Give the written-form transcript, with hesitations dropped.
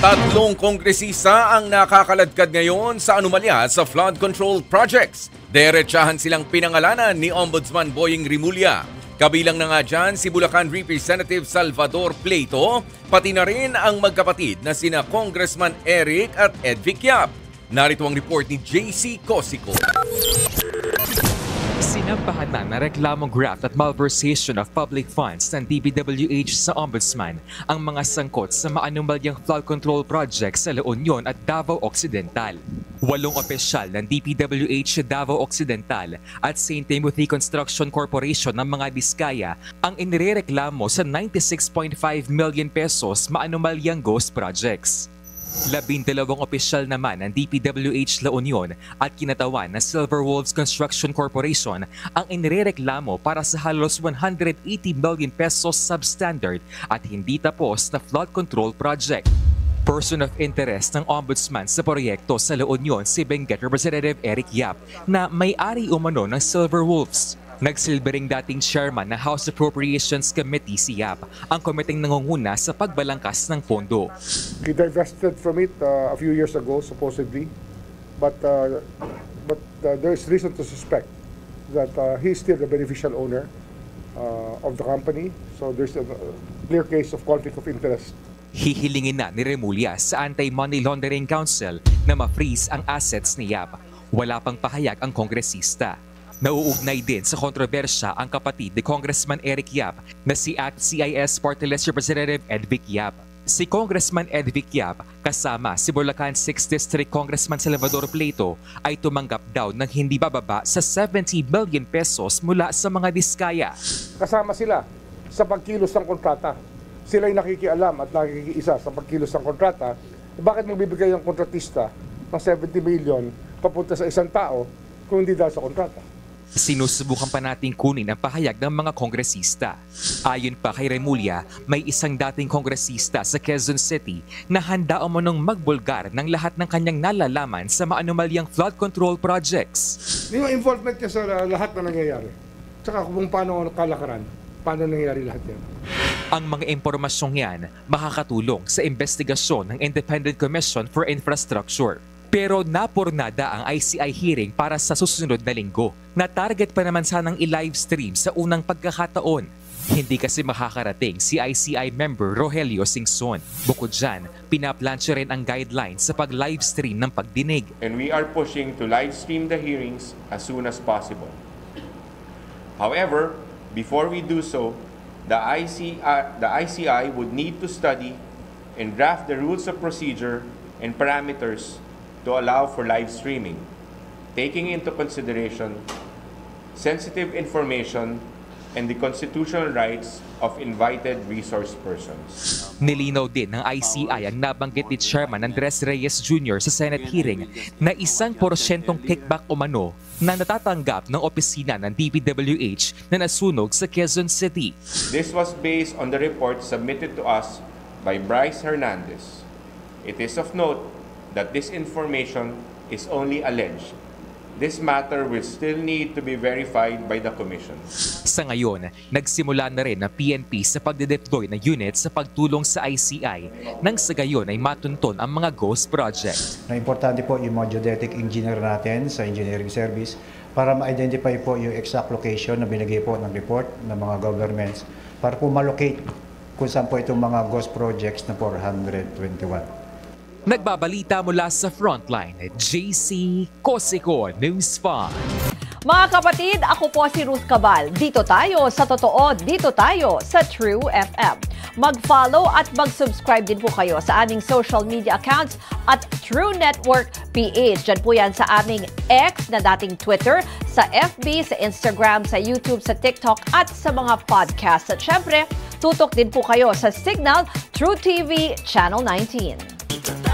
Tatlong kongresista ang nakakaladkad ngayon sa anomalya sa flood control projects. Diretsahan silang pinangalanan ni Ombudsman Boying Rimulya. Kabilang na nga dyan si Bulacan Representative Salvador Pleito, pati na rin ang magkapatid na sina Congressman Eric at Edvic Yap. Narito ang report ni JC Cosico. Sinampahan na reklamong graft at malversation of public funds ng DPWH sa Ombudsman ang mga sangkot sa maanumalyang flood control project sa La Union at Davao Occidental. 8 opisyal ng DPWH Davao Occidental at St. Timothy Construction Corporation ng mga Diskaya ang inirereklamo sa 96.5 million pesos maanumalyang ghost projects. 12 opisyal naman ng DPWH La Union at kinatawan na Silver Wolves Construction Corporation ang inirereklamo para sa halos 180 million pesos substandard at hindi tapos na flood control project. Person of interest ng Ombudsman sa proyekto sa La Union si Benguet Representative Eric Yap na may-ari umano ng Silver Wolves. Nagsilbering dating chairman ng House Appropriations Committee si Yap, ang komiteng nangunguna sa pagbalangkas ng pondo. He divested from it a few years ago, supposedly, but there is reason to suspect that he is still the beneficial owner of the company. So there's a clear case of conflict of interest. Hihilingin na ni Rimulya sa Anti-Money Laundering Council na ma-freeze ang assets ni Yap. Wala pang pahayag ang kongresista. Nauugnay din sa kontrobersya ang kapatid ni Congressman Eric Yap na si ACT-CIS Party List Representative Edvic Yap. Si Congressman Edvic Yap kasama si Bulacan 6th District Congressman Salvador Pleito ay tumanggap daw ng hindi bababa sa 70 million pesos mula sa mga Diskaya. Kasama sila sa pagkilos ng kontrata. Sila ay nakikialam at nakikiisa sa pagkilos ng kontrata. Bakit magbibigay ang kontratista ng 70 million papunta sa isang tao kung hindi dahil sa kontrata? Sinusubukan pa nating kunin ang pahayag ng mga kongresista. Ayon pa kay Rimulya, may isang dating kongresista sa Quezon City na handa umunong magbulgar ng lahat ng kanyang nalalaman sa maanumalyang flood control projects. Yung involvement niya sa lahat na nangyayari. Tsaka kung paano kalakaran, paano nangyayari lahat yan. Ang mga impormasyong yan makakatulong sa investigasyon ng Independent Commission for Infrastructure. Pero napurnada ang ICI hearing para sa susunod na linggo na target pa naman sanang i-livestream sa unang pagkakataon. Hindi kasi makakarating si ICI member Rogelio Singson. Bukod dyan, pinaplansya rin ang guidelines sa pag-livestream ng pagdinig. And we are pushing to livestream the hearings as soon as possible. However, before we do so, the ICI would need to study and draft the rules of procedure and parameters to allow for live streaming, taking into consideration sensitive information and the constitutional rights of invited resource persons. Nilinaw din ng ICI ang nabanggit ni Chairman Andres Reyes Jr. sa Senate hearing na 1% kickback umano na natatanggap ng opisina ng DPWH na nasunog sa Quezon City. This was based on the report submitted to us by Bryce Hernandez. It is of note that this information is only alleged. This matter will still need to be verified by the Commission. Sa ngayon, nagsimula na rin ang PNP sa pagde-deploy ng unit sa pagtulong sa ICI nang sa gayon ay matunton ang mga ghost project. Na importante po yung mga geodetic engineer natin sa engineering service para ma-identify po yung exact location na binigay po ng report ng mga governments para po ma-locate kung saan po itong mga ghost projects na 421. Nagbabalita mula sa Frontline, JC Cosico, News 5. Mga kapatid, ako po si Ruth Cabal. Dito tayo sa totoo, dito tayo sa True FM. Mag-follow at mag-subscribe din po kayo sa aming social media accounts at True Network PH. Diyan po yan sa aming X na dating Twitter, sa FB, sa Instagram, sa YouTube, sa TikTok at sa mga podcast. At syempre, tutok din po kayo sa Signal True TV Channel 19.